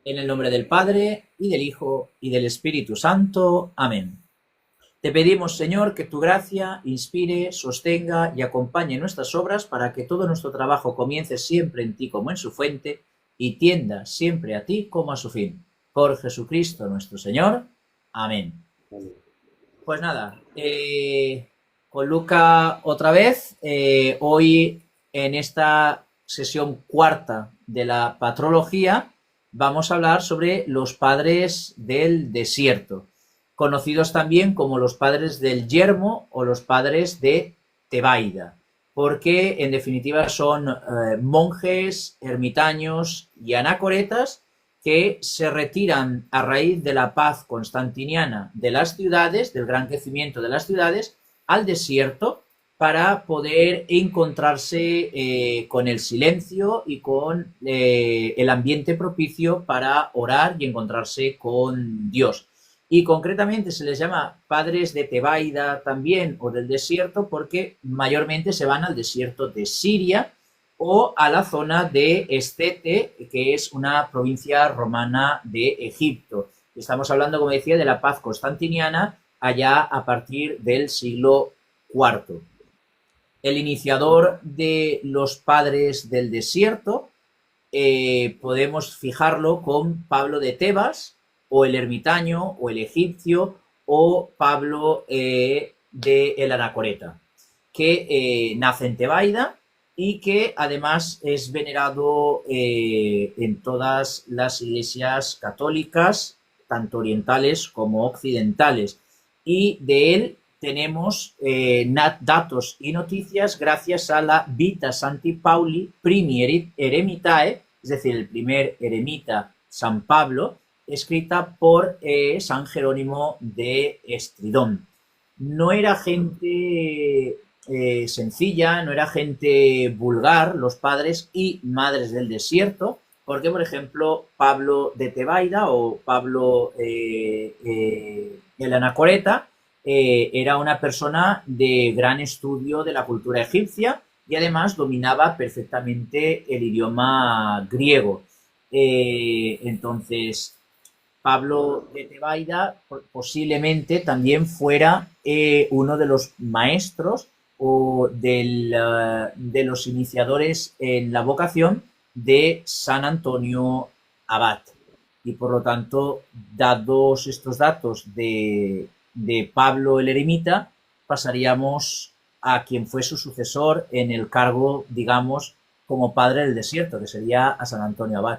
En el nombre del Padre, y del Hijo, y del Espíritu Santo. Amén. Te pedimos, Señor, que tu gracia inspire, sostenga y acompañe nuestras obras para que todo nuestro trabajo comience siempre en ti como en su fuente y tienda siempre a ti como a su fin. Por Jesucristo nuestro Señor. Amén. Pues nada, con Luca otra vez, hoy en esta sesión cuarta de la patrología vamos a hablar sobre los padres del desierto, conocidos también como los padres del yermo o los padres de Tebaida, porque en definitiva son monjes, ermitaños y anacoretas que se retiran a raíz de la paz constantiniana de las ciudades, del gran crecimiento de las ciudades, al desierto para poder encontrarse con el silencio y con el ambiente propicio para orar y encontrarse con Dios. Y concretamente se les llama padres de Tebaida también o del desierto porque mayormente se van al desierto de Siria o a la zona de Estete, que es una provincia romana de Egipto. Estamos hablando, como decía, de la paz constantiniana allá a partir del siglo IV. El iniciador de los padres del desierto podemos fijarlo con Pablo de Tebas, o el ermitaño, o el egipcio, o Pablo de el Anacoreta, que nace en Tebaida y que además es venerado en todas las iglesias católicas, tanto orientales como occidentales. Y de él tenemos datos y noticias gracias a la Vita Santi Pauli Primi Eremitae, es decir, el primer eremita San Pablo, escrita por San Jerónimo de Estridón. No era gente sencilla, no era gente vulgar, los padres y madres del desierto, porque, por ejemplo, Pablo de Tebaida o Pablo el Anacoreta era una persona de gran estudio de la cultura egipcia y además dominaba perfectamente el idioma griego. Entonces, Pablo de Tebaida posiblemente también fuera uno de los maestros o de los iniciadores en la vocación de San Antonio Abad. Y por lo tanto, dados estos datos de Pablo el Eremita, pasaríamos a quien fue su sucesor en el cargo, digamos, como padre del desierto, que sería a San Antonio Abad.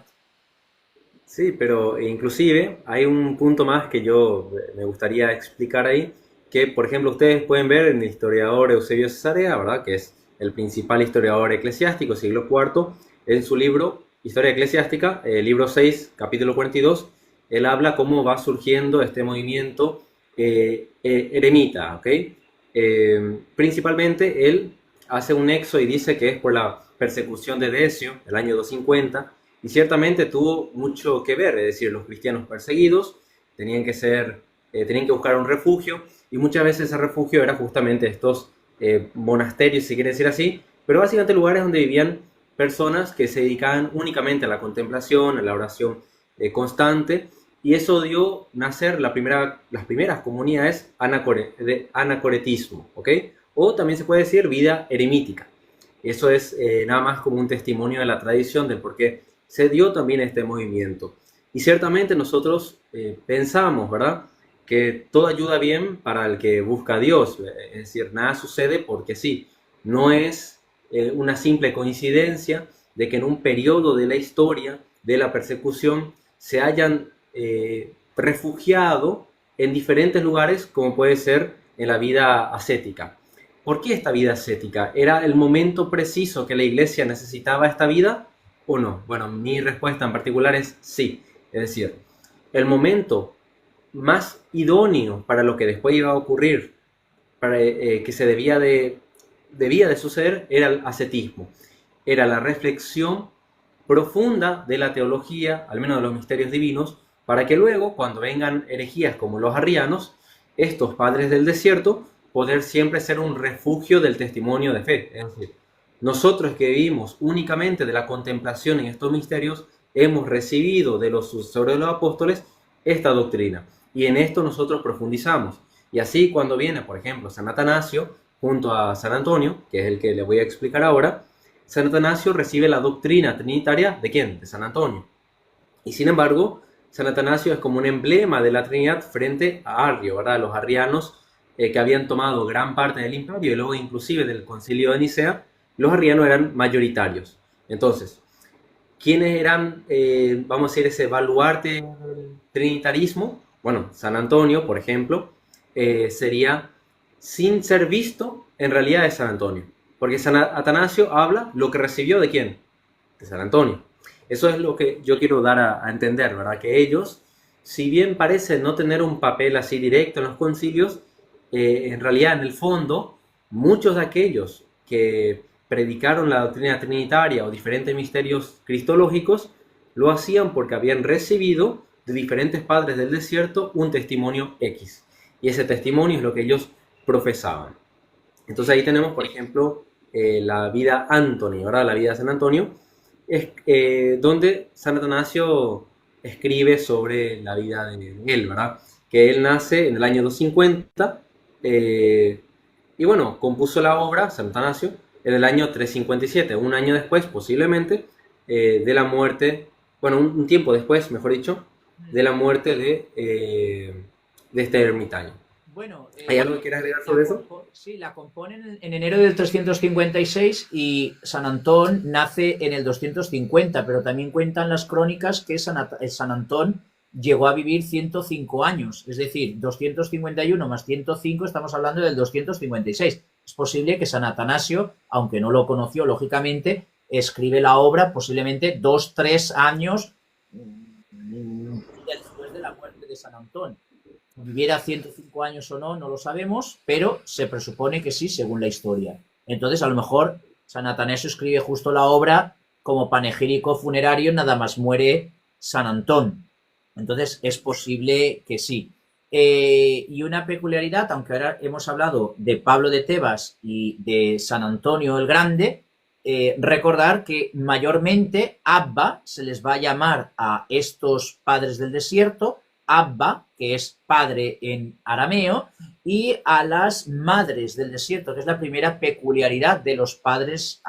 Sí, pero inclusive hay un punto más que yo me gustaría explicar ahí, que por ejemplo ustedes pueden ver en el historiador Eusebio Cesarea, ¿verdad? Que es el principal historiador eclesiástico, siglo IV, en su libro Historia Eclesiástica, libro 6, capítulo 42, él habla cómo va surgiendo este movimiento eremita, ¿ok? Principalmente él hace un nexo y dice que es por la persecución de Decio, el año 250, y ciertamente tuvo mucho que ver, es decir, los cristianos perseguidos tenían que tenían que buscar un refugio, y muchas veces ese refugio era justamente estos monasterios, si quiere decir así, pero básicamente lugares donde vivían personas que se dedicaban únicamente a la contemplación, a la oración constante, y eso dio nacer las primeras comunidades de anacoretismo, ¿ok? O también se puede decir vida eremítica. Eso es nada más como un testimonio de la tradición del por qué se dio también este movimiento. Y ciertamente nosotros pensamos, ¿verdad? Que todo ayuda bien para el que busca a Dios. Es decir, nada sucede porque sí. No es una simple coincidencia de que en un periodo de la historia de la persecución se hayan refugiado en diferentes lugares, como puede ser en la vida ascética. ¿Por qué esta vida ascética? ¿Era el momento preciso que la iglesia necesitaba esta vida o no? Bueno, mi respuesta en particular es sí. Es decir, el momento más idóneo para lo que después iba a ocurrir, para, que debía de suceder, era el ascetismo. Era la reflexión profunda de la teología, al menos de los misterios divinos, para que luego, cuando vengan herejías como los arrianos, estos padres del desierto, poder siempre ser un refugio del testimonio de fe. Es decir, nosotros que vivimos únicamente de la contemplación en estos misterios, hemos recibido de los sucesores de los apóstoles esta doctrina. Y en esto nosotros profundizamos. Y así cuando viene, por ejemplo, San Atanasio junto a San Antonio, que es el que le voy a explicar ahora, San Atanasio recibe la doctrina trinitaria ¿de quién? De San Antonio. Y sin embargo, San Atanasio es como un emblema de la Trinidad frente a Arrio, ¿verdad? Los arrianos que habían tomado gran parte del imperio y luego inclusive del concilio de Nicea, los arrianos eran mayoritarios. Entonces, ¿quiénes eran, vamos a decir, ese baluarte del trinitarismo? Bueno, San Antonio, por ejemplo, sería, sin ser visto, en realidad es San Antonio. Porque San Atanasio habla lo que recibió ¿de quién? De San Antonio. Eso es lo que yo quiero dar a entender, ¿verdad? Que ellos, si bien parecen no tener un papel así directo en los concilios, en realidad, en el fondo, muchos de aquellos que predicaron la doctrina trinitaria o diferentes misterios cristológicos, lo hacían porque habían recibido de diferentes padres del desierto un testimonio X. Y ese testimonio es lo que ellos profesaban. Entonces ahí tenemos, por ejemplo, la vida Antoni, ¿verdad? La vida de San Antonio, donde San Atanasio escribe sobre la vida de él, ¿verdad? Que él nace en el año 250 y bueno, compuso la obra, San Atanasio, en el año 357, un año después posiblemente de la muerte, bueno, un tiempo después, mejor dicho, de la muerte de este ermitaño. Bueno, ¿Hay algo que quieras agregar sobre eso? Sí, la componen en enero del 356 y San Antón nace en el 250, pero también cuentan las crónicas que San Antón llegó a vivir 105 años, es decir, 251 más 105, estamos hablando del 256. Es posible que San Atanasio, aunque no lo conoció lógicamente, escribe la obra posiblemente 2-3 años después de la muerte de San Antón. Viviera 105 años o no, no lo sabemos, pero se presupone que sí, según la historia. Entonces, a lo mejor San Atanasio escribe justo la obra como panegírico funerario, nada más muere San Antón. Entonces, es posible que sí. Y una peculiaridad, aunque ahora hemos hablado de Pablo de Tebas y de San Antonio el Grande, recordar que mayormente Abba se les va a llamar a estos padres del desierto, Abba, que es padre en arameo, y a las madres del desierto, que es la primera peculiaridad de los padres,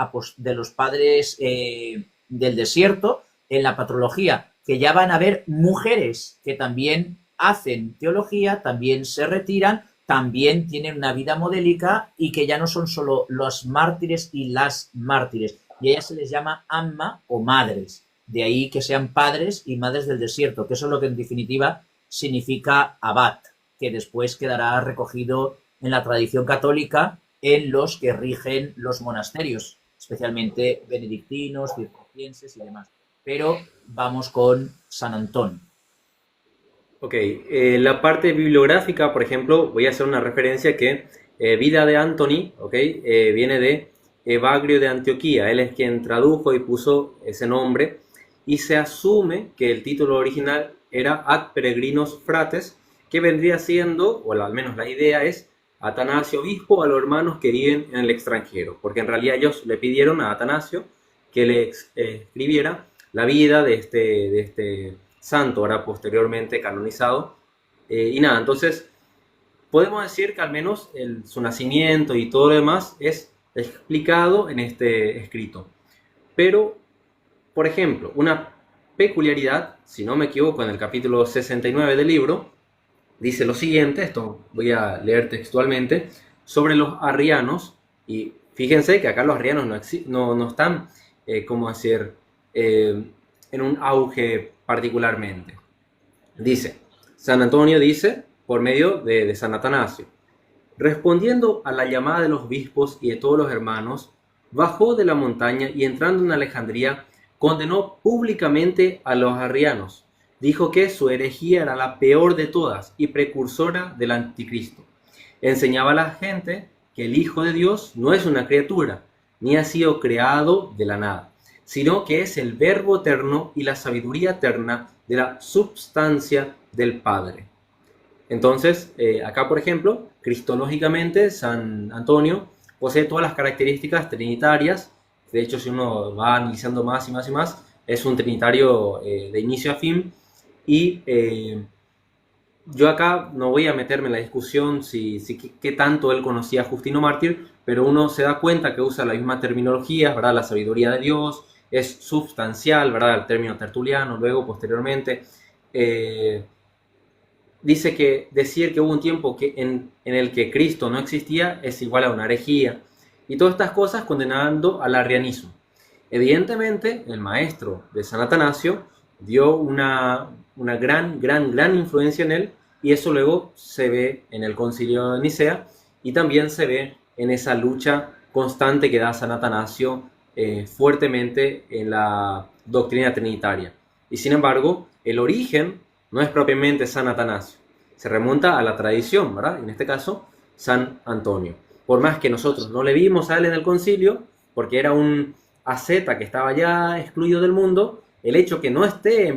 del desierto en la patrología, que ya van a haber mujeres que también hacen teología, también se retiran, también tienen una vida modélica y que ya no son solo los mártires y las mártires, y a ellas se les llama amma o madres. De ahí que sean padres y madres del desierto, que eso es lo que en definitiva significa abad, que después quedará recogido en la tradición católica en los que rigen los monasterios, especialmente benedictinos, cistercienses y demás. Pero vamos con San Antón. Ok, la parte bibliográfica, por ejemplo, voy a hacer una referencia que Vida de Antoni, okay, viene de Evagrio de Antioquía. Él es quien tradujo y puso ese nombre y se asume que el título original era Ad Peregrinos Frates, que vendría siendo, o al menos la idea es, Atanasio obispo a los hermanos que viven en el extranjero, porque en realidad ellos le pidieron a Atanasio que le escribiera la vida de este santo, ahora posteriormente canonizado. Y nada, entonces podemos decir que al menos su nacimiento y todo lo demás es explicado en este escrito. Pero, por ejemplo, una peculiaridad, si no me equivoco, en el capítulo 69 del libro, dice lo siguiente, esto voy a leer textualmente, sobre los arrianos, y fíjense que acá los arrianos no están, ¿cómo decir?, en un auge particularmente. Dice, San Antonio dice, por medio de San Atanasio, respondiendo a la llamada de los obispos y de todos los hermanos, bajó de la montaña y entrando en Alejandría, condenó públicamente a los arrianos. Dijo que su herejía era la peor de todas y precursora del anticristo. Enseñaba a la gente que el Hijo de Dios no es una criatura, ni ha sido creado de la nada, sino que es el Verbo eterno y la sabiduría eterna de la substancia del Padre. Entonces, acá por ejemplo, cristológicamente, San Antonio posee todas las características trinitarias. De hecho, si uno va analizando más y más y más, es un trinitario de inicio a fin y yo acá no voy a meterme en la discusión qué tanto él conocía a Justino Mártir, pero uno se da cuenta que usa la misma terminología, ¿verdad? La sabiduría de Dios, es sustancial, ¿verdad? El término tertuliano, luego, posteriormente. Dice que decir que hubo un tiempo en el que Cristo no existía es igual a una herejía. Y todas estas cosas condenando al arrianismo. Evidentemente, el maestro de San Atanasio dio una gran influencia en él, y eso luego se ve en el Concilio de Nicea y también se ve en esa lucha constante que da San Atanasio fuertemente en la doctrina trinitaria. Y sin embargo, el origen no es propiamente San Atanasio, se remonta a la tradición, ¿verdad? En este caso, San Antonio. Por más que nosotros no le vimos a él en el concilio, porque era un asceta que estaba ya excluido del mundo, el hecho que no esté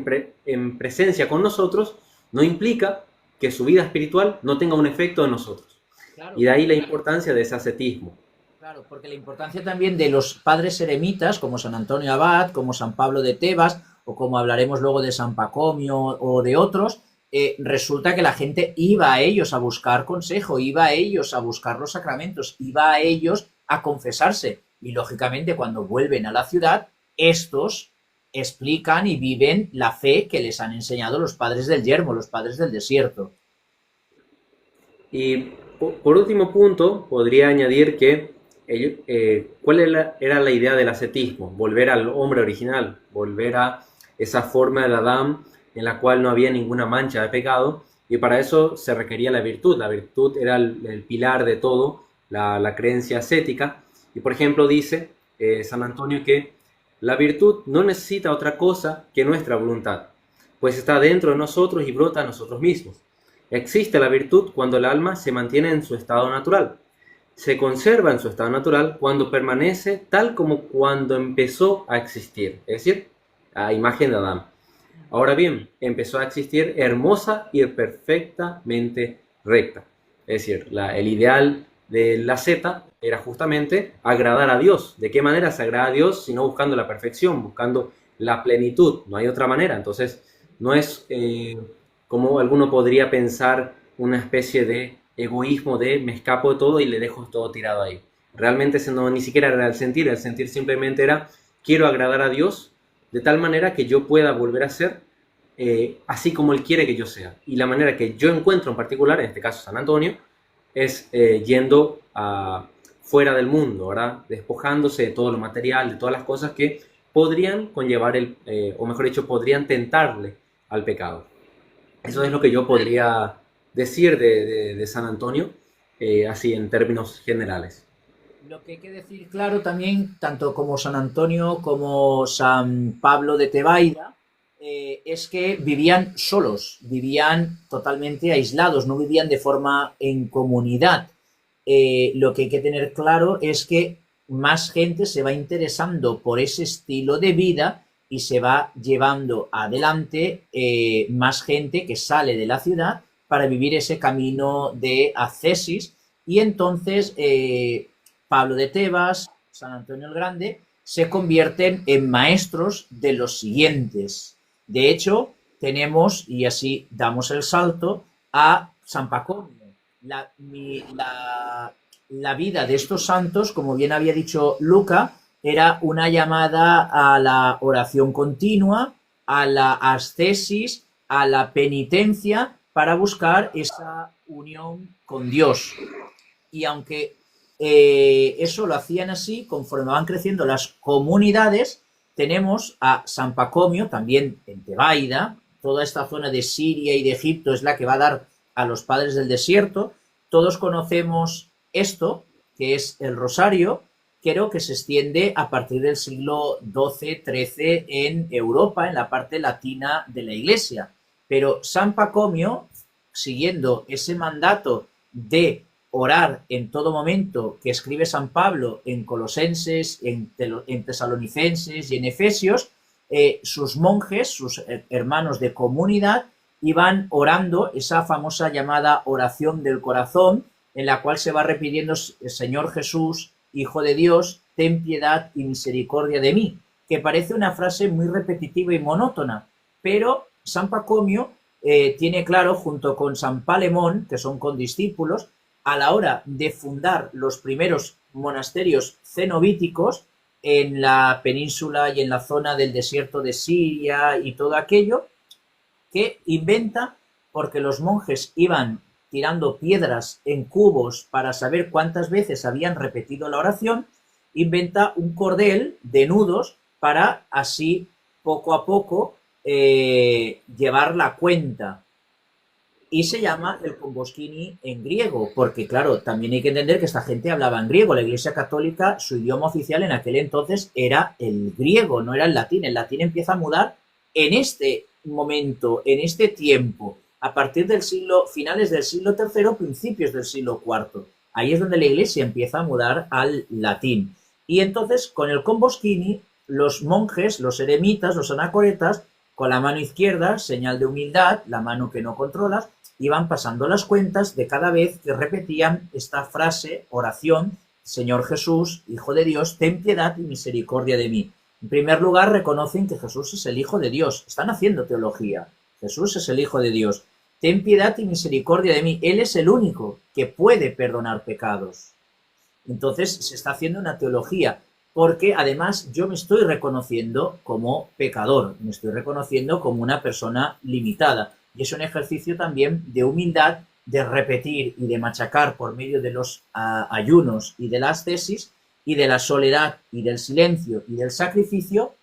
en presencia con nosotros no implica que su vida espiritual no tenga un efecto en nosotros. Claro. Y de ahí la importancia de ese ascetismo. Claro, porque la importancia también de los padres eremitas, como San Antonio Abad, como San Pablo de Tebas, o como hablaremos luego de San Pacomio o de otros, resulta que la gente iba a ellos a buscar consejo, iba a ellos a buscar los sacramentos, iba a ellos a confesarse. Y lógicamente cuando vuelven a la ciudad, estos explican y viven la fe que les han enseñado los padres del yermo, los padres del desierto. Y por último punto, podría añadir que ¿cuál era la idea del ascetismo? Volver al hombre original, volver a esa forma del Adán en la cual no había ninguna mancha de pecado, y para eso se requería la virtud. La virtud era el pilar de todo, la creencia ascética. Y por ejemplo dice San Antonio que la virtud no necesita otra cosa que nuestra voluntad, pues está dentro de nosotros y brota a nosotros mismos. Existe la virtud cuando el alma se mantiene en su estado natural. Se conserva en su estado natural cuando permanece tal como cuando empezó a existir, es decir, a imagen de Adán. Ahora bien, empezó a existir hermosa y perfectamente recta. Es decir, el ideal de la asceta era justamente agradar a Dios. ¿De qué manera se agrada a Dios? Sino buscando la perfección, buscando la plenitud. No hay otra manera. Entonces, no es como alguno podría pensar una especie de egoísmo de me escapo de todo y le dejo todo tirado ahí. Realmente ese no, ni siquiera era el sentir simplemente era quiero agradar a Dios de tal manera que yo pueda volver a ser así como Él quiere que yo sea. Y la manera que yo encuentro en particular, en este caso San Antonio, es yendo fuera del mundo, ¿verdad? Despojándose de todo lo material, de todas las cosas que podrían conllevar, o mejor dicho, podrían tentarle al pecado. Eso es lo que yo podría decir de San Antonio, así en términos generales. Lo que hay que decir claro también, tanto como San Antonio como San Pablo de Tebaida, es que vivían solos, vivían totalmente aislados, no vivían de forma en comunidad. Lo que hay que tener claro es que más gente se va interesando por ese estilo de vida y se va llevando adelante más gente que sale de la ciudad para vivir ese camino de ascesis, y entonces Pablo de Tebas, San Antonio el Grande, se convierten en maestros de los siguientes. De hecho, tenemos, y así damos el salto, a San Pacomio. La vida de estos santos, como bien había dicho Luca, era una llamada a la oración continua, a la ascesis, a la penitencia, para buscar esa unión con Dios. Y aunque eso lo hacían así, conforme van creciendo las comunidades, tenemos a San Pacomio, también en Tebaida, toda esta zona de Siria y de Egipto es la que va a dar a los padres del desierto. Todos conocemos esto, que es el rosario, creo que se extiende a partir del siglo XII-XIII en Europa, en la parte latina de la Iglesia. Pero San Pacomio, siguiendo ese mandato de orar en todo momento que escribe San Pablo en Colosenses, en Tesalonicenses y en Efesios, sus monjes, sus hermanos de comunidad, iban orando esa famosa llamada oración del corazón, en la cual se va repitiendo: Señor Jesús, Hijo de Dios, ten piedad y misericordia de mí. que parece una frase muy repetitiva y monótona, pero San Pacomio tiene claro, junto con San Palemón, que son condiscípulos, a la hora de fundar los primeros monasterios cenobíticos en la península y en la zona del desierto de Siria y todo aquello, que inventa, porque los monjes iban tirando piedras en cubos para saber cuántas veces habían repetido la oración, inventa un cordel de nudos para así poco a poco llevar la cuenta. Y se llama el Comboschini en griego, porque claro, también hay que entender que esta gente hablaba en griego. La Iglesia Católica, su idioma oficial en aquel entonces era el griego, no era el latín. El latín empieza a mudar en este momento, en este tiempo, a partir del siglo, finales del siglo III, principios del siglo IV. Ahí es donde la Iglesia empieza a mudar al latín. Y entonces, con el Comboschini, los monjes, los eremitas, los anacoretas, con la mano izquierda, señal de humildad, la mano que no controlas, iban pasando las cuentas de cada vez que repetían esta frase, oración: Señor Jesús, Hijo de Dios, ten piedad y misericordia de mí. En primer lugar, reconocen que Jesús es el Hijo de Dios. Están haciendo teología. Jesús es el Hijo de Dios. Ten piedad y misericordia de mí. Él es el único que puede perdonar pecados. Entonces se está haciendo una teología, porque además yo me estoy reconociendo como pecador, me estoy reconociendo como una persona limitada. Y es un ejercicio también de humildad, de repetir y de machacar por medio de los ayunos y de la ascesis y de la soledad y del silencio y del sacrificio,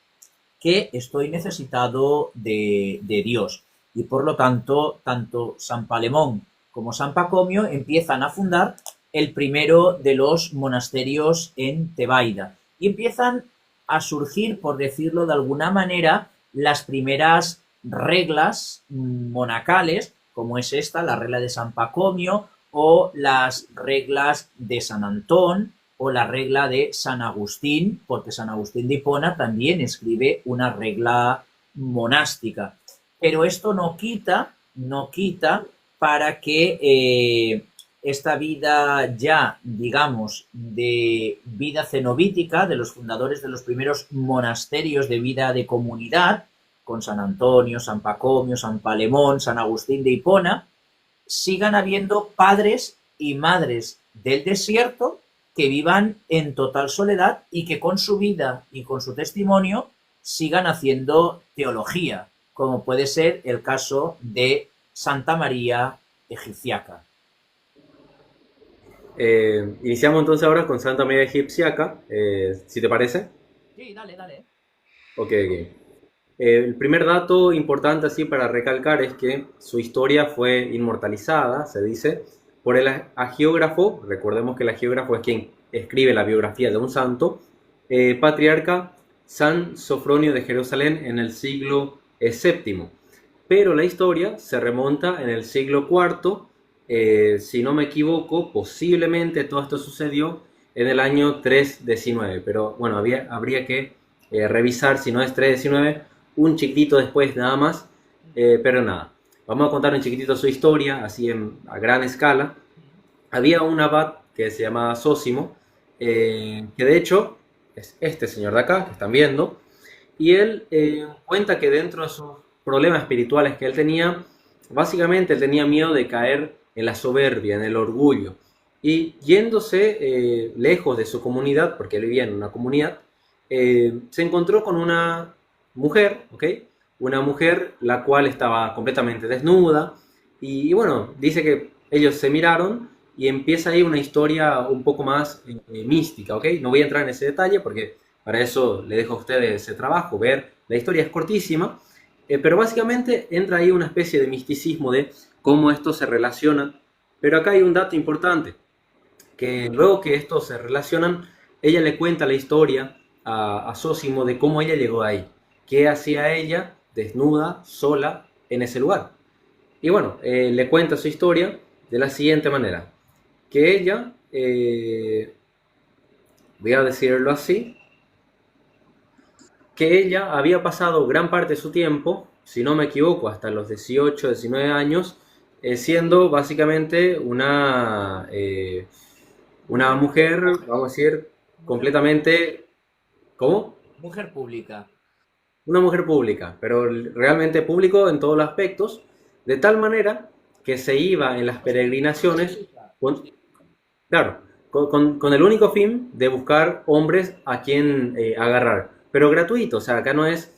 que estoy necesitado de Dios. Y por lo tanto, tanto San Palemón como San Pacomio empiezan a fundar el primero de los monasterios en Tebaida. Y empiezan a surgir, por decirlo de alguna manera, las primeras reglas monacales, como es esta, la regla de San Pacomio, o las reglas de San Antón, o la regla de San Agustín, porque San Agustín de Hipona también escribe una regla monástica. Pero esto no quita para que esta vida ya, digamos, de vida cenobítica, de los fundadores de los primeros monasterios de vida de comunidad, con San Antonio, San Pacomio, San Palemón, San Agustín de Hipona, sigan habiendo padres y madres del desierto que vivan en total soledad y que con su vida y con su testimonio sigan haciendo teología, como puede ser el caso de Santa María Egipciaca. Iniciamos entonces ahora con Santa María Egipciaca, si te parece. Sí, dale, dale. Ok. El primer dato importante así para recalcar es que su historia fue inmortalizada, se dice, por el hagiógrafo. Recordemos que el hagiógrafo es quien escribe la biografía de un santo, patriarca San Sofronio de Jerusalén en el siglo VII. Pero la historia se remonta en el siglo IV. Si no me equivoco, posiblemente todo esto sucedió en el año 319, pero bueno, habría que revisar si no es 319, un chiquitito después nada más, pero nada. Vamos a contar un chiquitito su historia, así a gran escala. Había un abad que se llamaba Zósimo, que de hecho es este señor de acá, que están viendo, y él cuenta que dentro de sus problemas espirituales que él tenía, básicamente él tenía miedo de caer en la soberbia, en el orgullo, y yéndose lejos de su comunidad, porque él vivía en una comunidad, se encontró con una mujer, ¿ok? Una mujer la cual estaba completamente desnuda, y bueno, dice que ellos se miraron y empieza ahí una historia un poco más mística, ¿ok? No voy a entrar en ese detalle porque para eso le dejo a ustedes ese trabajo, ver, la historia es cortísima, pero básicamente entra ahí una especie de misticismo de cómo esto se relaciona. Pero acá hay un dato importante, que luego que estos se relacionan, ella le cuenta la historia a Zósimo de cómo ella llegó ahí, qué hacía ella desnuda, sola, en ese lugar. Y bueno, le cuenta su historia de la siguiente manera, que ella, voy a decirlo así, que ella había pasado gran parte de su tiempo, si no me equivoco, hasta los 18, 19 años, siendo básicamente una mujer, vamos a decir, completamente... ¿Cómo? Mujer pública. Una mujer pública, pero realmente público en todos los aspectos, de tal manera que se iba en las peregrinaciones, con, claro, con el único fin de buscar hombres a quien agarrar, pero gratuito, o sea, acá no es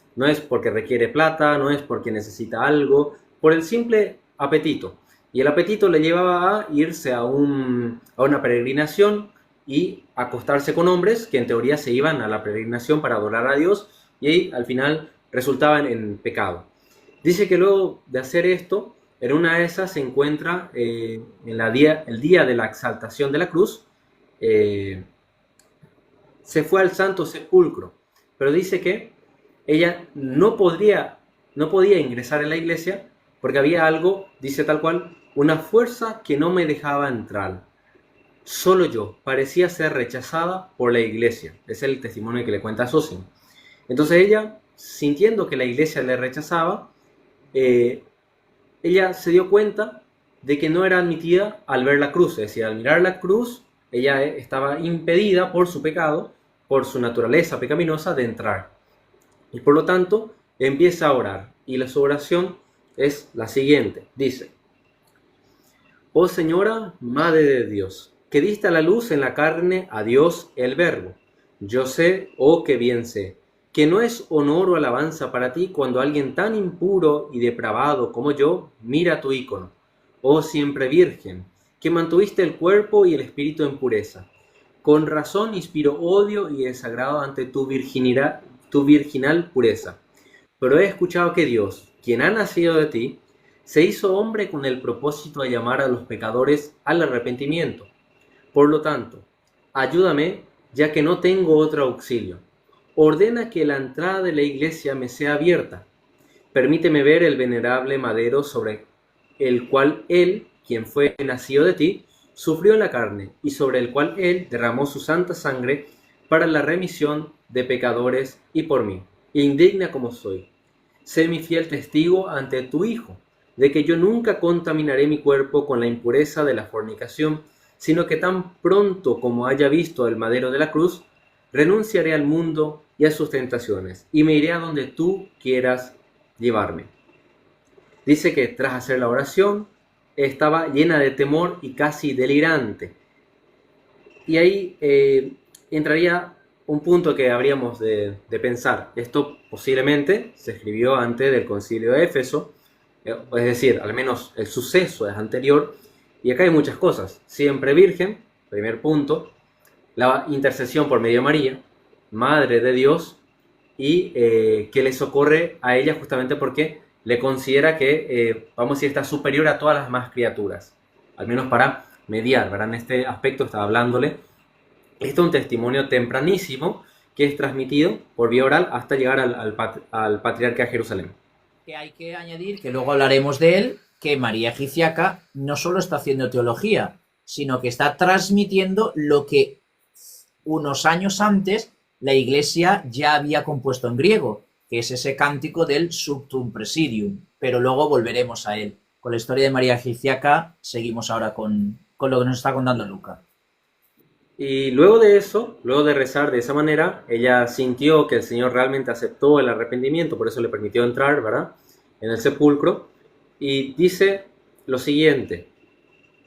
porque requiere plata, no es porque necesita algo, por el simple apetito. Y el apetito le llevaba a irse a una peregrinación y acostarse con hombres que en teoría se iban a la peregrinación para adorar a Dios y ahí al final resultaban en pecado. Dice que luego de hacer esto, en una de esas se encuentra el día de la exaltación de la cruz, eh, se fue al Santo Sepulcro, pero dice que ella no podía ingresar en la iglesia porque había algo, dice tal cual, una fuerza que no me dejaba entrar. Solo yo parecía ser rechazada por la iglesia. Es el testimonio que le cuenta a Zósimo. Entonces ella, sintiendo que la iglesia le rechazaba, ella se dio cuenta de que no era admitida al ver la cruz. Es decir, al mirar la cruz, ella estaba impedida por su pecado, por su naturaleza pecaminosa, de entrar. Y por lo tanto, empieza a orar. Y su oración es la siguiente. Dice: Oh Señora, Madre de Dios, que diste a la luz en la carne a Dios el Verbo. Yo sé, oh que bien sé, que no es honor o alabanza para ti cuando alguien tan impuro y depravado como yo mira tu ícono. Oh siempre Virgen, que mantuviste el cuerpo y el espíritu en pureza. Con razón inspiro odio y desagrado ante tu virginal pureza. Pero he escuchado que Dios, quien ha nacido de ti, se hizo hombre con el propósito de llamar a los pecadores al arrepentimiento. Por lo tanto, ayúdame, ya que no tengo otro auxilio. Ordena que la entrada de la iglesia me sea abierta. Permíteme ver el venerable madero sobre el cual Él, quien fue nacido de ti, sufrió en la carne, y sobre el cual Él derramó su santa sangre para la remisión de pecadores y por mí, indigna como soy. Sé mi fiel testigo ante tu Hijo, de que yo nunca contaminaré mi cuerpo con la impureza de la fornicación, sino que tan pronto como haya visto el madero de la cruz, renunciaré al mundo y a sus tentaciones, y me iré a donde tú quieras llevarme. Dice que tras hacer la oración, estaba llena de temor y casi delirante. Y ahí entraría un punto que habríamos de pensar. Esto posiblemente se escribió antes del concilio de Éfeso, es decir, al menos el suceso es anterior, y acá hay muchas cosas. Siempre virgen, primer punto, la intercesión por medio de María, Madre de Dios, y que le socorre a ella justamente porque le considera que, vamos a decir, está superior a todas las demás criaturas, al menos para mediar, ¿verdad? En este aspecto estaba hablándole. Esto es un testimonio tempranísimo que es transmitido por vía oral hasta llegar al patriarca de Jerusalén. Que hay que añadir, que luego hablaremos de él, que María Egipciaca no solo está haciendo teología, sino que está transmitiendo lo que unos años antes la Iglesia ya había compuesto en griego, que es ese cántico del Subtum Presidium, pero luego volveremos a él. Con la historia de María Egipciaca seguimos ahora con lo que nos está contando Luca. Y luego de eso, luego de rezar de esa manera, ella sintió que el Señor realmente aceptó el arrepentimiento, por eso le permitió entrar, ¿verdad?, en el sepulcro, y dice lo siguiente.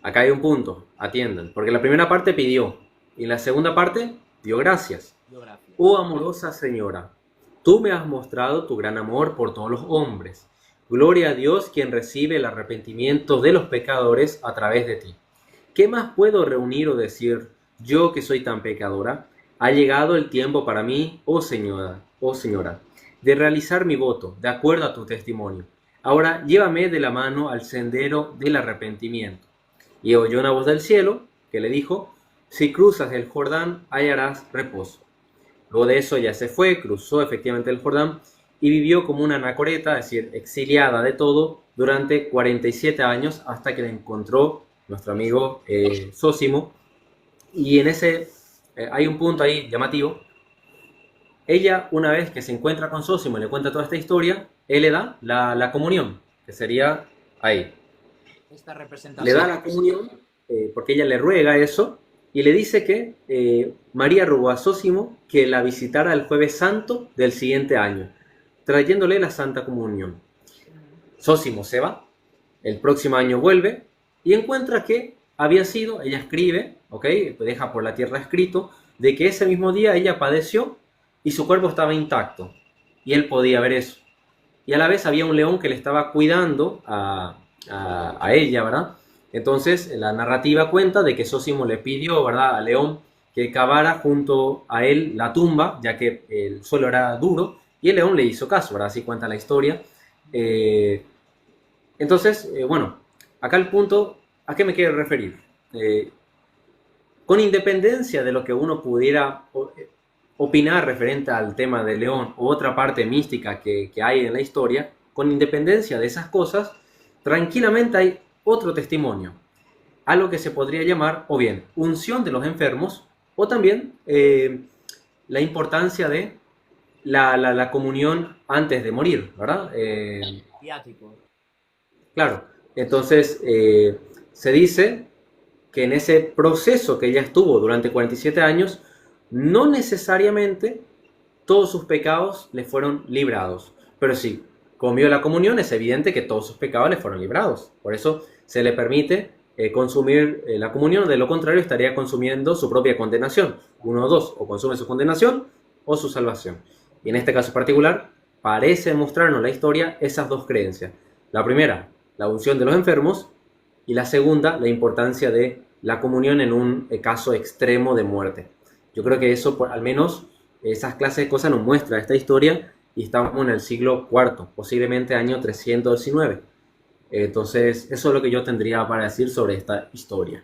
Acá hay un punto, atiendan, porque la primera parte pidió, y la segunda parte dio gracias. Oh amorosa Señora, tú me has mostrado tu gran amor por todos los hombres. Gloria a Dios, quien recibe el arrepentimiento de los pecadores a través de ti. ¿Qué más puedo reunir o decir yo que soy tan pecadora? Ha llegado el tiempo para mí, oh Señora, de realizar mi voto, de acuerdo a tu testimonio. Ahora llévame de la mano al sendero del arrepentimiento. Y oyó una voz del cielo que le dijo: si cruzas el Jordán, hallarás reposo. Luego de eso ya se fue, cruzó efectivamente el Jordán y vivió como una anacoreta, es decir, exiliada de todo, durante 47 años hasta que la encontró nuestro amigo Zósimo. Y en ese hay un punto ahí llamativo. Ella, una vez que se encuentra con Zósimo y le cuenta toda esta historia, él le da la comunión, que sería ahí. Esta representación. Le da la comunión porque ella le ruega eso, y le dice que María rogó a Zósimo que la visitara el jueves santo del siguiente año, trayéndole la Santa Comunión. Zósimo se va, el próximo año vuelve y encuentra que había sido, ella escribe, ¿ok? Deja por la tierra escrito, de que ese mismo día ella padeció y su cuerpo estaba intacto, y él podía ver eso. Y a la vez había un león que le estaba cuidando a ella, ¿verdad? Entonces la narrativa cuenta de que Zósimo le pidió, ¿verdad?, al león que cavara junto a él la tumba, ya que el suelo era duro, y el león le hizo caso, ¿verdad? Así cuenta la historia. Entonces, bueno, acá el punto, ¿a qué me quiero referir? Con independencia de lo que uno pudiera opinar referente al tema del león o otra parte mística que hay en la historia, con independencia de esas cosas, tranquilamente hay otro testimonio, algo que se podría llamar o bien unción de los enfermos o también la importancia de la comunión antes de morir, ¿verdad? Viático. Claro, entonces se dice que en ese proceso que ella estuvo durante 47 años, no necesariamente todos sus pecados le fueron librados, pero sí, comió la comunión, es evidente que todos sus pecados le fueron librados. Por eso se le permite consumir la comunión, de lo contrario estaría consumiendo su propia condenación. Uno o dos, o consume su condenación o su salvación. Y en este caso particular, parece mostrarnos la historia esas dos creencias. La primera, la unción de los enfermos, y la segunda, la importancia de la comunión en un caso extremo de muerte. Yo creo que eso, al menos, esas clases de cosas nos muestra esta historia, y estamos en el siglo IV, posiblemente año 319. Entonces, eso es lo que yo tendría para decir sobre esta historia.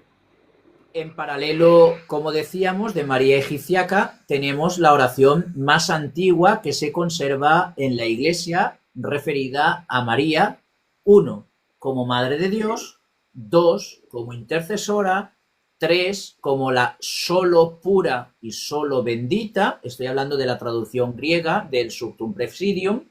En paralelo, como decíamos, de María Egipciaca, tenemos la oración más antigua que se conserva en la Iglesia, referida a María, 1, como Madre de Dios, 2, como intercesora, 3, como la solo pura y solo bendita, estoy hablando de la traducción griega del Subtum Praesidium,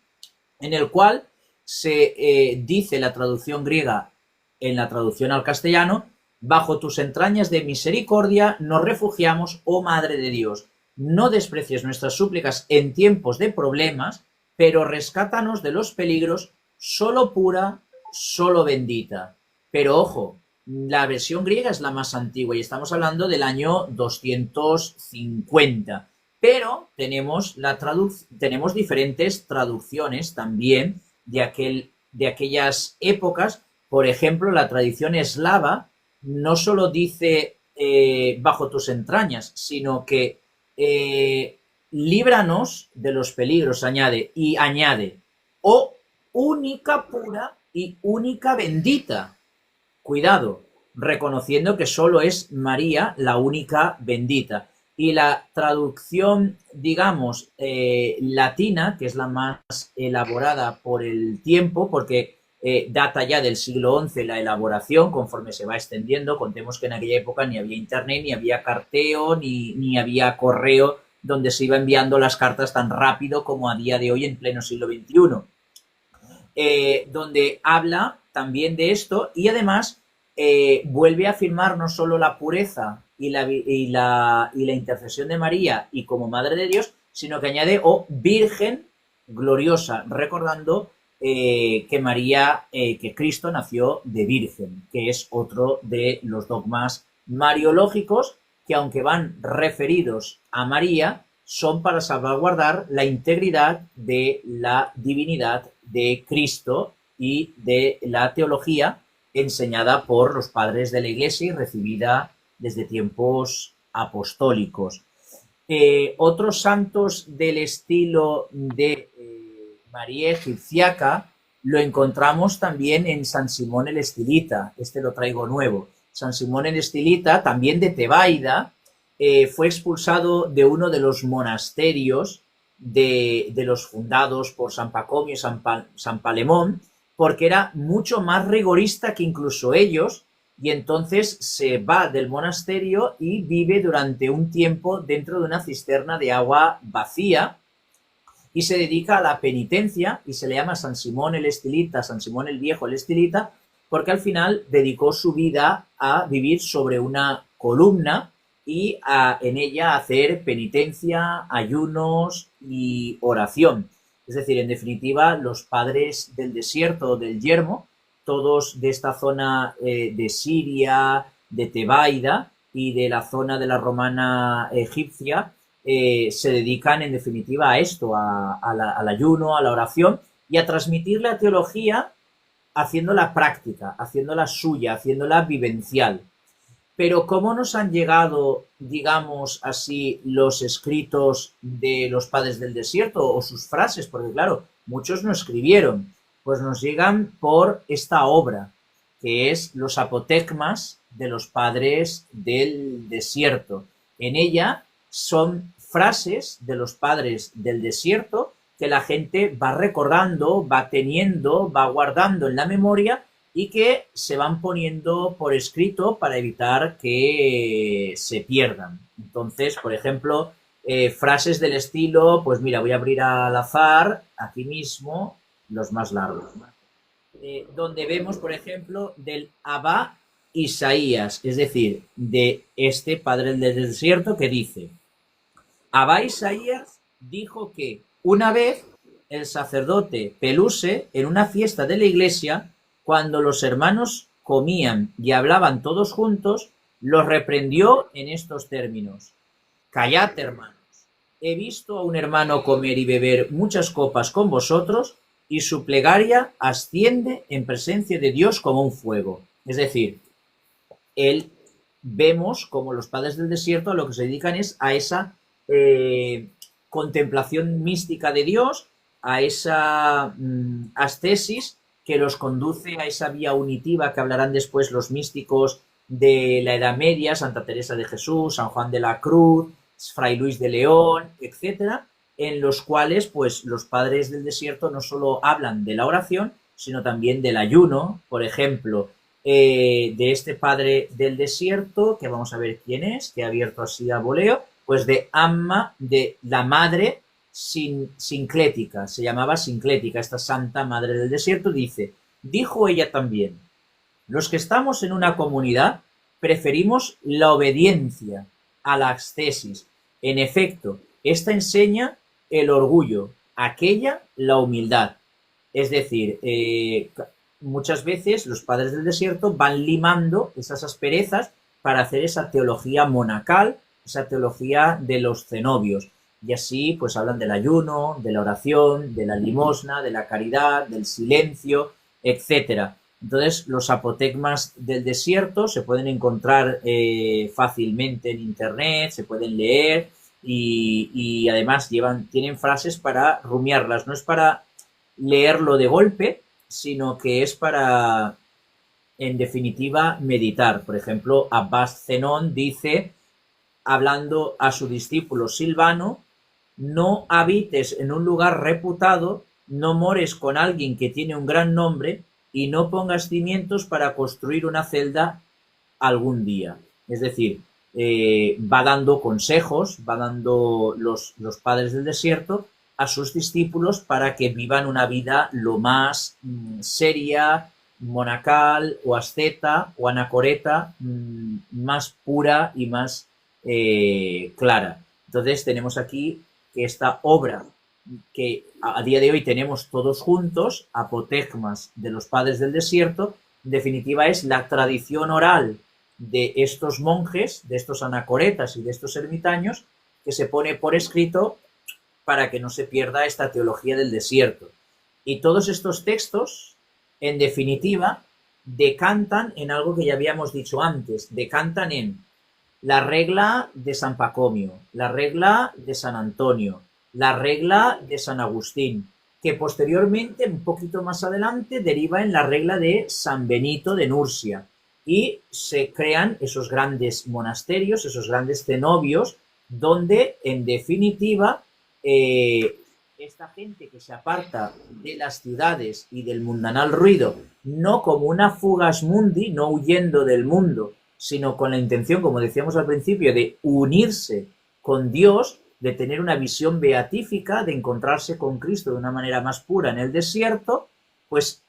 en el cual se dice la traducción griega en la traducción al castellano: bajo tus entrañas de misericordia nos refugiamos, oh Madre de Dios. No desprecies nuestras súplicas en tiempos de problemas, pero rescátanos de los peligros, solo pura, solo bendita. Pero ojo, la versión griega es la más antigua y estamos hablando del año 250. Pero tenemos diferentes traducciones también de aquellas épocas. Por ejemplo, la tradición eslava no solo dice bajo tus entrañas, sino que líbranos de los peligros, añade, oh única pura y única bendita. Cuidado, reconociendo que solo es María la única bendita. Y la traducción, digamos, latina, que es la más elaborada por el tiempo, porque data ya del siglo XI la elaboración, conforme se va extendiendo. Contemos que en aquella época ni había internet, ni había carteo, ni había correo donde se iba enviando las cartas tan rápido como a día de hoy en pleno siglo XXI. Donde habla también de esto y además vuelve a afirmar no solo la pureza y la intercesión de María y como Madre de Dios, sino que añade oh Virgen gloriosa, recordando que María, que Cristo nació de virgen, que es otro de los dogmas mariológicos que, aunque van referidos a María, son para salvaguardar la integridad de la divinidad de Cristo y de la teología enseñada por los padres de la Iglesia y recibida desde tiempos apostólicos. Otros santos del estilo de María Egipciaca lo encontramos también en San Simón el Estilita. Este lo traigo nuevo. San Simón el Estilita, también de Tebaida, fue expulsado de uno de los monasterios de los fundados por San Pacomio y San Palemón, porque era mucho más rigorista que incluso ellos, y entonces se va del monasterio y vive durante un tiempo dentro de una cisterna de agua vacía y se dedica a la penitencia, y se le llama San Simón el Estilita, San Simón el Viejo el Estilita, porque al final dedicó su vida a vivir sobre una columna y en ella hacer penitencia, ayunos y oración. Es decir, en definitiva, los padres del desierto, del yermo, todos de esta zona de Siria, de Tebaida y de la zona de la romana egipcia, se dedican en definitiva a esto, al ayuno, a la oración y a transmitir la teología haciéndola práctica, haciéndola suya, haciéndola vivencial. Pero ¿cómo nos han llegado, digamos así, los escritos de los padres del desierto o sus frases? Porque claro, muchos no escribieron, pues nos llegan por esta obra, que es los apotegmas de los padres del desierto. En ella son frases de los padres del desierto que la gente va recordando, va teniendo, va guardando en la memoria y que se van poniendo por escrito para evitar que se pierdan. Entonces, por ejemplo, frases del estilo, pues mira, voy a abrir al azar, aquí mismo, los más largos, donde vemos, por ejemplo, del Abba Isaías, es decir, de este padre del desierto que dice, Abba Isaías dijo que una vez el sacerdote Peluse, en una fiesta de la iglesia, cuando los hermanos comían y hablaban todos juntos, los reprendió en estos términos. Callad, hermanos. He visto a un hermano comer y beber muchas copas con vosotros y su plegaria asciende en presencia de Dios como un fuego. Es decir, vemos como los padres del desierto a lo que se dedican es a esa contemplación mística de Dios, a esa ascesis que los conduce a esa vía unitiva que hablarán después los místicos de la Edad Media, Santa Teresa de Jesús, San Juan de la Cruz, Fray Luis de León, etcétera, en los cuales pues los padres del desierto no solo hablan de la oración, sino también del ayuno. Por ejemplo, de este padre del desierto, que vamos a ver quién es, que ha abierto así a voleo, pues de Amma, de la madre Sinclética, se llamaba Sinclética, esta santa madre del desierto, dijo ella también, los que estamos en una comunidad preferimos la obediencia a la ascesis. En efecto, esta enseña el orgullo, aquella la humildad. Es decir, muchas veces los padres del desierto van limando esas asperezas para hacer esa teología monacal, esa teología de los cenobios. Y así pues hablan del ayuno, de la oración, de la limosna, de la caridad, del silencio, etcétera. Entonces los apotegmas del desierto se pueden encontrar fácilmente en internet, se pueden leer y además tienen frases para rumiarlas. No es para leerlo de golpe, sino que es para, en definitiva, meditar. Por ejemplo, Abbas Zenón dice, hablando a su discípulo Silvano, no habites en un lugar reputado, no mores con alguien que tiene un gran nombre y no pongas cimientos para construir una celda algún día. Es decir, va dando consejos, va dando los padres del desierto a sus discípulos para que vivan una vida lo más seria, monacal o asceta o anacoreta, más pura y más clara. Entonces tenemos aquí que esta obra que a día de hoy tenemos todos juntos, apotegmas de los padres del desierto, en definitiva es la tradición oral de estos monjes, de estos anacoretas y de estos ermitaños, que se pone por escrito para que no se pierda esta teología del desierto. Y todos estos textos, en definitiva, decantan en algo que ya habíamos dicho antes, decantan en la regla de San Pacomio, la regla de San Antonio, la regla de San Agustín, que posteriormente, un poquito más adelante, deriva en la regla de San Benito de Nursia, y se crean esos grandes monasterios, esos grandes cenobios, donde, en definitiva, esta gente que se aparta de las ciudades y del mundanal ruido, no como una fugas mundi, no huyendo del mundo, sino con la intención, como decíamos al principio, de unirse con Dios, de tener una visión beatífica, de encontrarse con Cristo de una manera más pura en el desierto, pues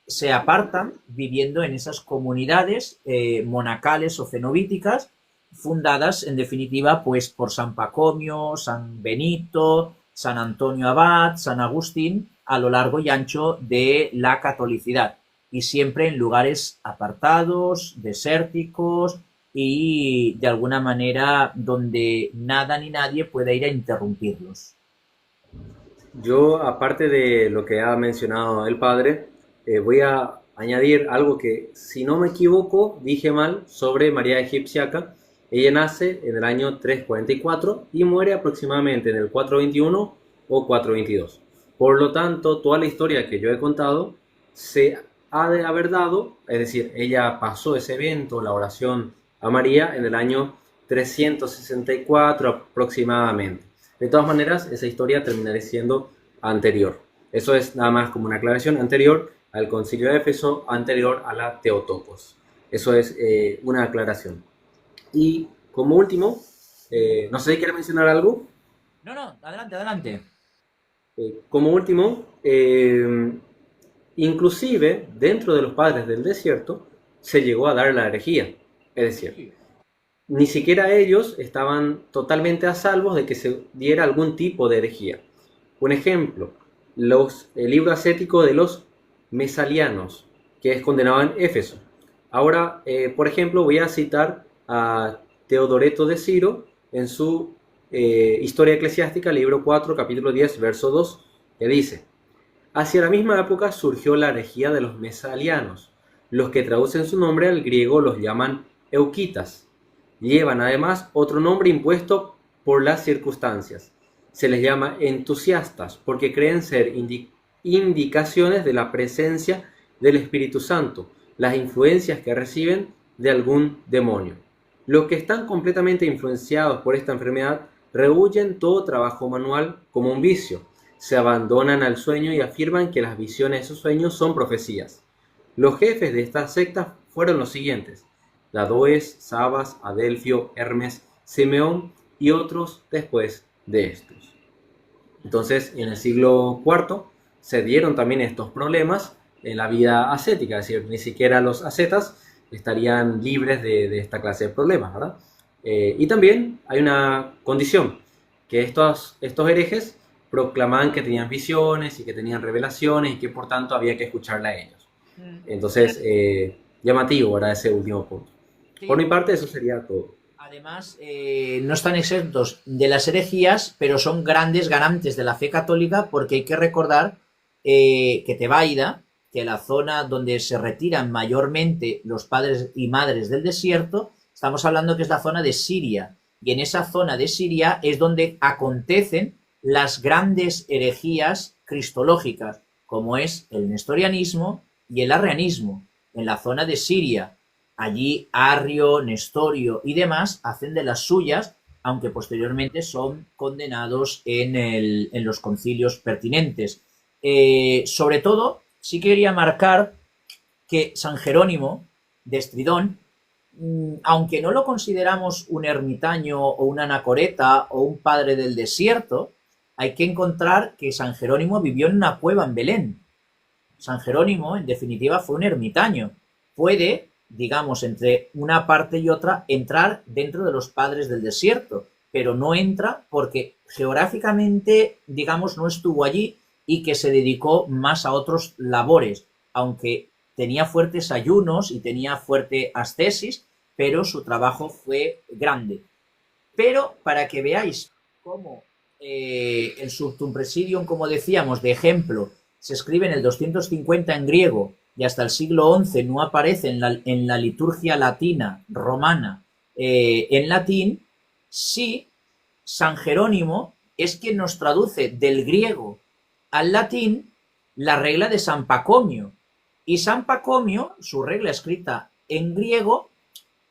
se apartan viviendo en esas comunidades monacales o cenobíticas fundadas, en definitiva, pues por San Pacomio, San Benito, San Antonio Abad, San Agustín, a lo largo y ancho de la catolicidad, y siempre en lugares apartados, desérticos y de alguna manera donde nada ni nadie pueda ir a interrumpirlos. Yo, aparte de lo que ha mencionado el padre, voy a añadir algo que, si no me equivoco, dije mal sobre María Egipciaca. Ella nace en el año 344 y muere aproximadamente en el 421 o 422. Por lo tanto, toda la historia que yo he contado se ha de haber dado, es decir, ella pasó ese evento, la oración a María, en el año 364 aproximadamente. De todas maneras, esa historia terminará siendo anterior. Eso es nada más como una aclaración, anterior al Concilio de Éfeso, anterior a la Teotocos. Eso es una aclaración. Y como último, no sé si quiere mencionar algo. No, no, adelante, adelante. Como último, inclusive dentro de los padres del desierto se llegó a dar la herejía. Es decir, Sí. ni siquiera ellos estaban totalmente a salvo de que se diera algún tipo de herejía. Un ejemplo, el libro ascético de los mesalianos, que es condenado en Éfeso. Ahora, por ejemplo, voy a citar a Teodoreto de Ciro en su Historia Eclesiástica, libro 4, capítulo 10, verso 2, que dice: hacia la misma época surgió la herejía de los mesalianos. Los que traducen su nombre al griego los llaman euquitas. Llevan además otro nombre impuesto por las circunstancias. Se les llama entusiastas porque creen ser indicaciones de la presencia del Espíritu Santo, las influencias que reciben de algún demonio. Los que están completamente influenciados por esta enfermedad rehuyen todo trabajo manual como un vicio. Se abandonan al sueño y afirman que las visiones de sus sueños son profecías. Los jefes de estas sectas fueron los siguientes: Dadoes, Sabas, Adelfio, Hermes, Simeón y otros después de estos. Entonces, en el siglo IV se dieron también estos problemas en la vida ascética, es decir, ni siquiera los ascetas estarían libres de esta clase de problemas, ¿verdad? Y también hay una condición, que estos herejes proclamaban que tenían visiones y que tenían revelaciones y que por tanto había que escucharla a ellos. Entonces, llamativo, ¿verdad? Ese último punto. Por mi Sí. parte, eso sería todo. Además, no están exentos de las herejías, pero son grandes ganantes de la fe católica porque hay que recordar que Tebaida, que la zona donde se retiran mayormente los padres y madres del desierto, estamos hablando que es la zona de Siria. Y en esa zona de Siria es donde acontecen las grandes herejías cristológicas, como es el nestorianismo y el arrianismo, en la zona de Siria. Allí Arrio, Nestorio y demás hacen de las suyas, aunque posteriormente son condenados en los concilios pertinentes. Sobre todo, sí quería marcar que San Jerónimo de Estridón, aunque no lo consideramos un ermitaño o un anacoreta o un padre del desierto, hay que encontrar que San Jerónimo vivió en una cueva en Belén. San Jerónimo, en definitiva, fue un ermitaño. Puede, digamos, entre una parte y otra, entrar dentro de los padres del desierto, pero no entra porque geográficamente, digamos, no estuvo allí y que se dedicó más a otros labores, aunque tenía fuertes ayunos y tenía fuerte ascesis, pero su trabajo fue grande. Pero para que veáis cómo el Subtum Presidium, como decíamos, de ejemplo, se escribe en el 250 en griego y hasta el siglo XI no aparece en la liturgia latina romana en latín, sí, San Jerónimo es quien nos traduce del griego al latín la regla de San Pacomio. Y San Pacomio, su regla escrita en griego,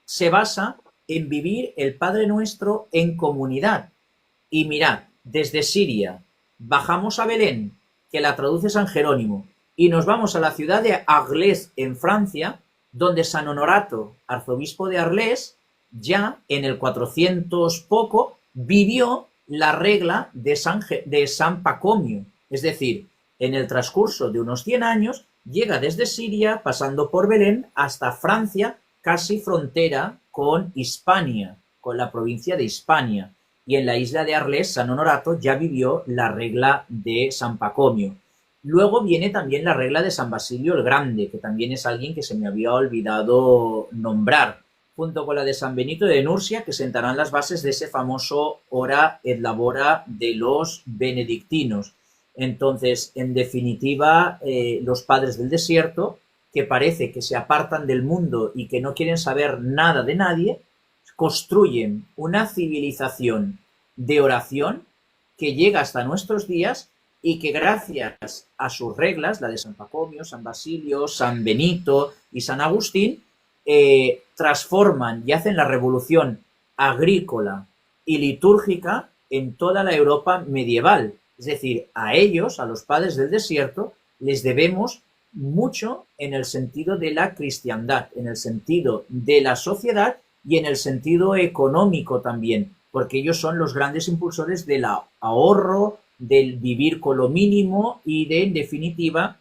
se basa en vivir el Padre Nuestro en comunidad. Y mirad, desde Siria bajamos a Belén, que la traduce San Jerónimo, y nos vamos a la ciudad de Arles, en Francia, donde San Honorato, arzobispo de Arles, ya en el 400 poco, vivió la regla de San Pacomio. Es decir, en el transcurso de unos 100 años, llega desde Siria, pasando por Belén, hasta Francia, casi frontera con Hispania. con la provincia de Hispania, y en la isla de Arles, San Honorato ya vivió la regla de San Pacomio. Luego viene también la regla de San Basilio el Grande, que también es alguien que se me había olvidado nombrar, junto con la de San Benito de Nursia, que sentarán las bases de ese famoso Ora et Labora de los benedictinos. Entonces, en definitiva, los padres del desierto, que parece que se apartan del mundo y que no quieren saber nada de nadie, construyen una civilización de oración que llega hasta nuestros días y que gracias a sus reglas, la de San Pacomio, San Basilio, San Benito y San Agustín, transforman y hacen la revolución agrícola y litúrgica en toda la Europa medieval. Es decir, a ellos, a los padres del desierto, les debemos mucho en el sentido de la cristiandad, en el sentido de la sociedad y en el sentido económico también, porque ellos son los grandes impulsores del ahorro, del vivir con lo mínimo y de, en definitiva,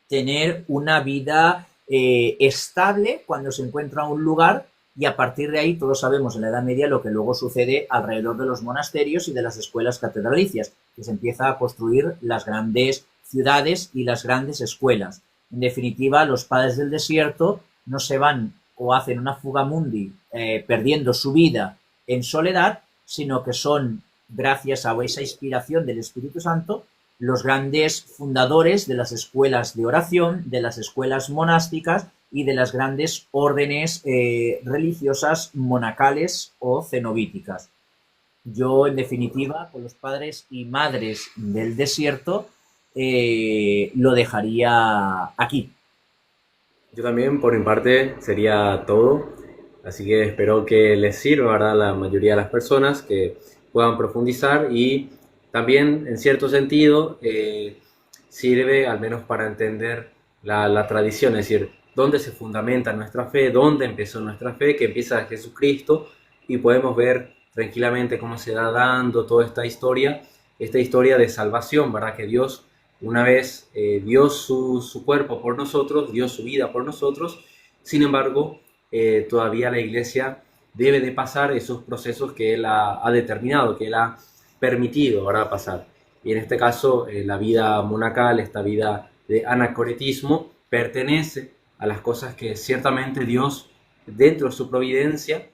tener una vida estable cuando se encuentra un lugar, y a partir de ahí todos sabemos en la Edad Media lo que luego sucede alrededor de los monasterios y de las escuelas catedralicias, que se empieza a construir las grandes ciudades y las grandes escuelas. En definitiva, los padres del desierto no se van o hacen una fuga mundi perdiendo su vida en soledad, sino que son, gracias a esa inspiración del Espíritu Santo, los grandes fundadores de las escuelas de oración, de las escuelas monásticas y de las grandes órdenes religiosas monacales o cenobíticas. Yo, en definitiva, con los padres y madres del desierto, lo dejaría aquí. Yo también, por mi parte, sería todo. Así que espero que les sirva, ¿verdad?, a la mayoría de las personas, que puedan profundizar y también, en cierto sentido, sirve al menos para entender la tradición, es decir, dónde se fundamenta nuestra fe, dónde empezó nuestra fe, que empieza de Jesucristo, y podemos ver tranquilamente cómo se da dando toda esta historia de salvación, ¿verdad? Que Dios una vez dio su cuerpo por nosotros, dio su vida por nosotros. Sin embargo, todavía la Iglesia debe de pasar esos procesos que Él ha determinado, que Él ha permitido, ¿verdad?, pasar. Y en este caso, la vida monacal, esta vida de anacoretismo, pertenece a las cosas que ciertamente Dios, dentro de su providencia,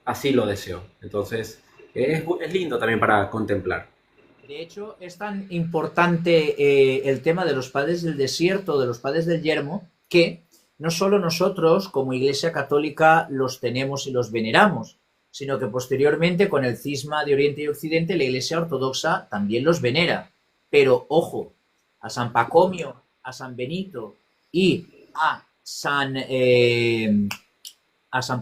así lo deseó. Entonces, es lindo también para contemplar. De hecho, es tan importante el tema de los padres del desierto, de los padres del yermo, que no solo nosotros como Iglesia Católica los tenemos y los veneramos, sino que posteriormente con el cisma de Oriente y Occidente la Iglesia Ortodoxa también los venera. Pero ojo, a San Pacomio, a San Benito y a San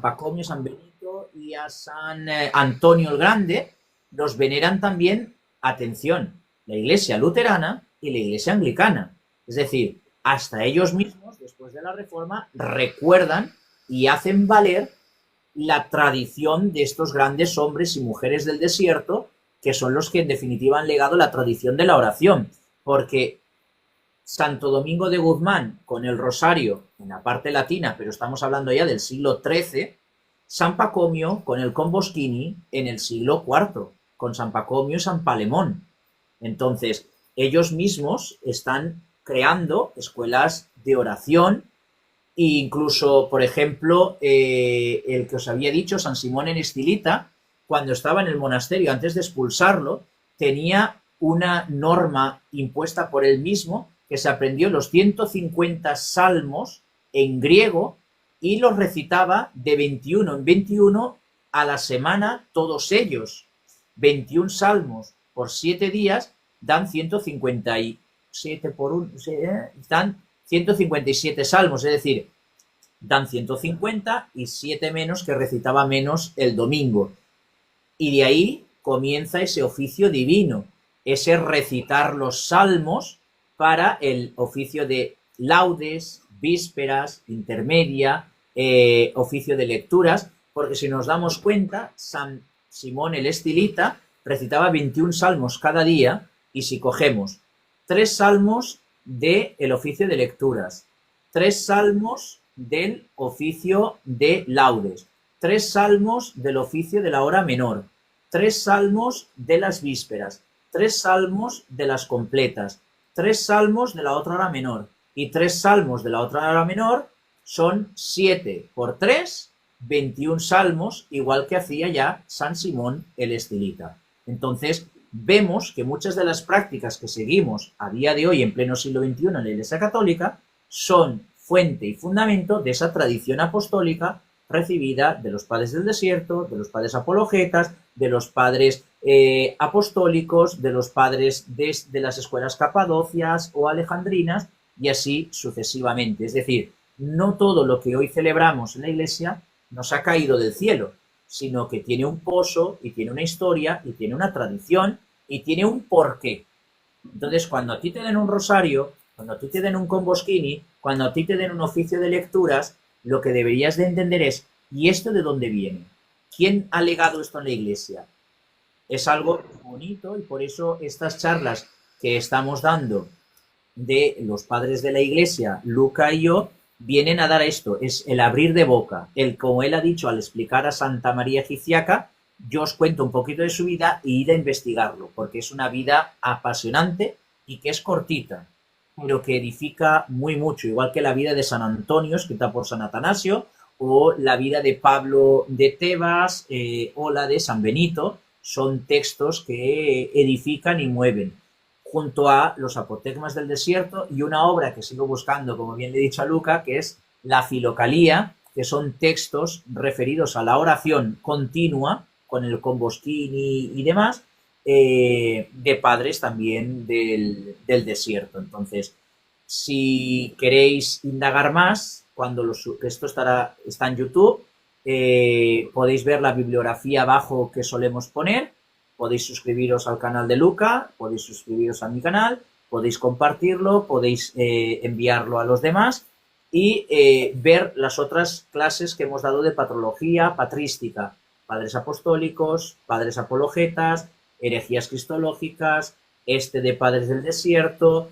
Pacomio, San Benito y a San Antonio el Grande los veneran también, atención, la Iglesia luterana y la Iglesia anglicana. Es decir, hasta ellos mismos, después de la Reforma, recuerdan y hacen valer la tradición de estos grandes hombres y mujeres del desierto, que son los que en definitiva han legado la tradición de la oración, porque Santo Domingo de Guzmán con el rosario en la parte latina, pero estamos hablando ya del siglo XIII, San Pacomio con el Comboschini en el siglo IV, con San Pacomio y San Palemón. Entonces, ellos mismos están creando escuelas de oración e incluso, por ejemplo, el que os había dicho, San Simón en Estilita, cuando estaba en el monasterio, antes de expulsarlo, tenía una norma impuesta por él mismo, que se aprendió los 150 salmos en griego y los recitaba de 21 en 21 a la semana, todos ellos. 21 salmos por 7 días dan 157 por 1, dan 157 salmos, es decir, dan 150 y 7 menos que recitaba menos el domingo. Y de ahí comienza ese oficio divino, ese recitar los salmos para el oficio de laudes, vísperas, intermedia, oficio de lecturas, porque si nos damos cuenta, San Simón el Estilita recitaba 21 salmos cada día, y si cogemos 3 salmos del oficio de lecturas, 3 salmos del oficio de laudes, 3 salmos del oficio de la hora menor, 3 salmos de las vísperas, 3 salmos de las completas, 3 salmos de la otra hora menor y 3 salmos de la otra hora menor son 7 por 3, 21 salmos, igual que hacía ya San Simón el Estilita. Entonces, vemos que muchas de las prácticas que seguimos a día de hoy en pleno siglo XXI en la Iglesia Católica son fuente y fundamento de esa tradición apostólica recibida de los padres del desierto, de los padres apologetas, de los padres apostólicos, de los padres de las escuelas capadocias o alejandrinas y así sucesivamente. Es decir, no todo lo que hoy celebramos en la Iglesia nos ha caído del cielo, sino que tiene un pozo y tiene una historia y tiene una tradición y tiene un porqué. Entonces, cuando a ti te den un rosario, cuando a ti te den un comboschini, cuando a ti te den un oficio de lecturas, lo que deberías de entender es, ¿y esto de dónde viene? ¿Quién ha legado esto en la Iglesia? Es algo bonito y por eso estas charlas que estamos dando de los padres de la Iglesia, Luca y yo, vienen a dar esto, es el abrir de boca, el como él ha dicho al explicar a Santa María Egipciaca, yo os cuento un poquito de su vida y ir a investigarlo, porque es una vida apasionante y que es cortita, pero que edifica muy mucho, igual que la vida de San Antonio, escrita por San Atanasio, o la vida de Pablo de Tebas, o la de San Benito, son textos que edifican y mueven, junto a los apotegmas del desierto y una obra que sigo buscando, como bien le he dicho a Luca, que es la Filocalía, que son textos referidos a la oración continua, con el comboschini y demás, de padres también del desierto. Entonces, si queréis indagar más, cuando esto está en YouTube, podéis ver la bibliografía abajo que solemos poner, podéis suscribiros al canal de Luca, podéis suscribiros a mi canal, podéis compartirlo, podéis enviarlo a los demás y ver las otras clases que hemos dado de patrología patrística, padres apostólicos, padres apologetas, herejías cristológicas, de padres del desierto,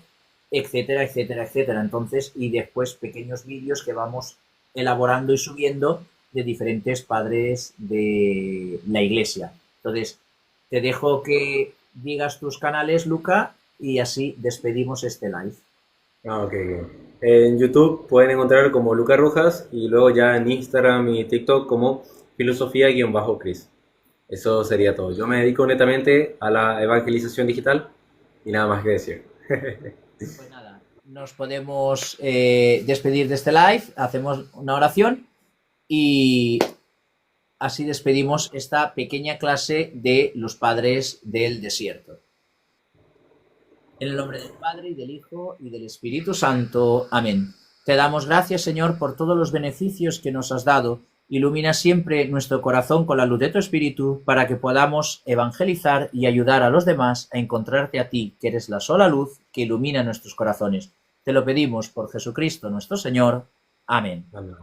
etcétera, etcétera, etcétera. Entonces, y después pequeños vídeos que vamos elaborando y subiendo de diferentes padres de la Iglesia. Entonces, te dejo que digas tus canales, Luca, y así despedimos este live. Ok. En YouTube pueden encontrar como Luca Rojas y luego ya en Instagram y TikTok como filosofía-cris. Eso sería todo. Yo me dedico netamente a la evangelización digital y nada más que decir. Pues nada, nos podemos despedir de este live, hacemos una oración y así despedimos esta pequeña clase de los padres del desierto. En el nombre del Padre, y del Hijo, y del Espíritu Santo. Amén. Te damos gracias, Señor, por todos los beneficios que nos has dado. Ilumina siempre nuestro corazón con la luz de tu Espíritu, para que podamos evangelizar y ayudar a los demás a encontrarte a ti, que eres la sola luz que ilumina nuestros corazones. Te lo pedimos por Jesucristo nuestro Señor. Amén. Amén.